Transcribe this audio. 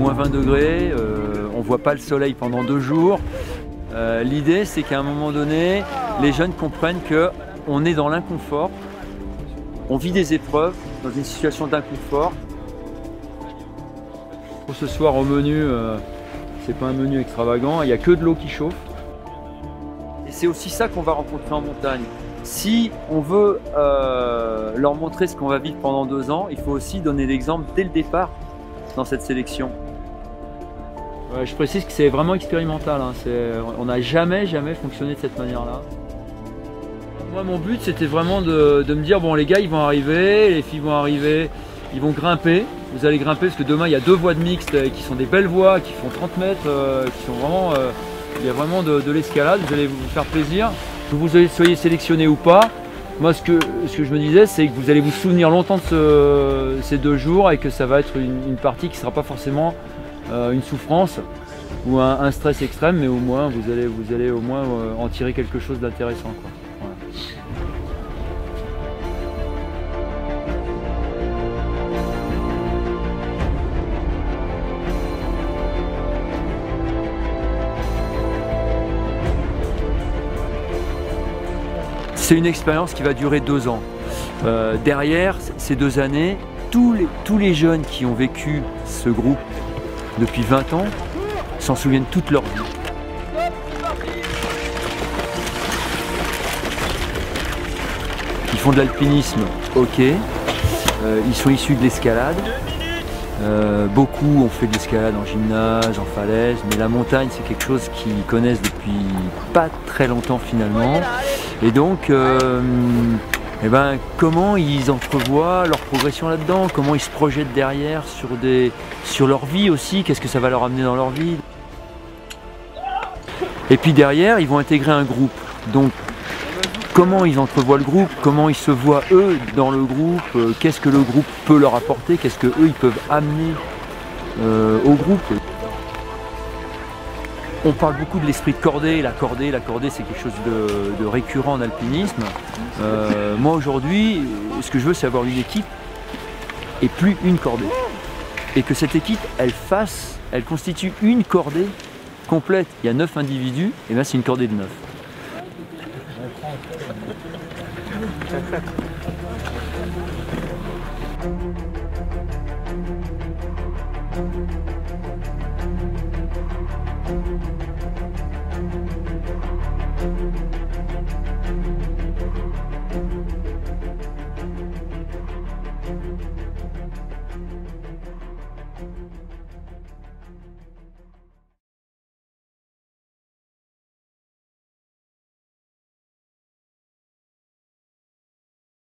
moins 20 degrés, on ne voit pas le soleil pendant 2 jours. L'idée, c'est qu'à un moment donné, les jeunes comprennent qu'on est dans l'inconfort, on vit des épreuves dans une situation d'inconfort. Pour ce soir au menu, c'est pas un menu extravagant, il n'y a que de l'eau qui chauffe. Et c'est aussi ça qu'on va rencontrer en montagne. Si on veut leur montrer ce qu'on va vivre pendant 2 ans, il faut aussi donner l'exemple dès le départ dans cette sélection. Je précise que c'est vraiment expérimental, hein. On n'a jamais fonctionné de cette manière-là. Moi, mon but, c'était vraiment de me dire, bon, les gars, ils vont arriver, les filles vont arriver, ils vont grimper. Vous allez grimper parce que demain, il y a 2 voies de mixte qui sont des belles voies, qui font 30 mètres, qui sont vraiment, il y a vraiment de l'escalade. Vous allez vous faire plaisir. Que vous soyez sélectionné ou pas, moi, ce que je me disais, c'est que vous allez vous souvenir longtemps de ces 2 jours et que ça va être une partie qui ne sera pas forcément une souffrance ou un stress extrême, mais au moins vous allez au moins en tirer quelque chose d'intéressant, quoi. Voilà. C'est une expérience qui va durer 2 ans. Derrière ces 2 années, tous les jeunes qui ont vécu ce groupe depuis 20 ans s'en souviennent toute leur vie. Ils font de l'alpinisme, ok. Ils sont issus de l'escalade. Beaucoup ont fait de l'escalade en gymnase, en falaise, mais la montagne c'est quelque chose qu'ils connaissent depuis pas très longtemps finalement. Et donc, comment ils entrevoient leur progression là-dedans, comment ils se projettent derrière sur leur vie aussi, qu'est-ce que ça va leur amener dans leur vie. Et puis derrière, ils vont intégrer un groupe. Donc, comment ils entrevoient le groupe, comment ils se voient eux dans le groupe, qu'est-ce que le groupe peut leur apporter, qu'est-ce que eux ils peuvent amener au groupe. On parle beaucoup de l'esprit de cordée, la cordée c'est quelque chose de récurrent en alpinisme. Moi aujourd'hui, ce que je veux c'est avoir une équipe et plus une cordée. Et que cette équipe, elle constitue une cordée complète. Il y a 9 individus, et bien c'est une cordée de 9.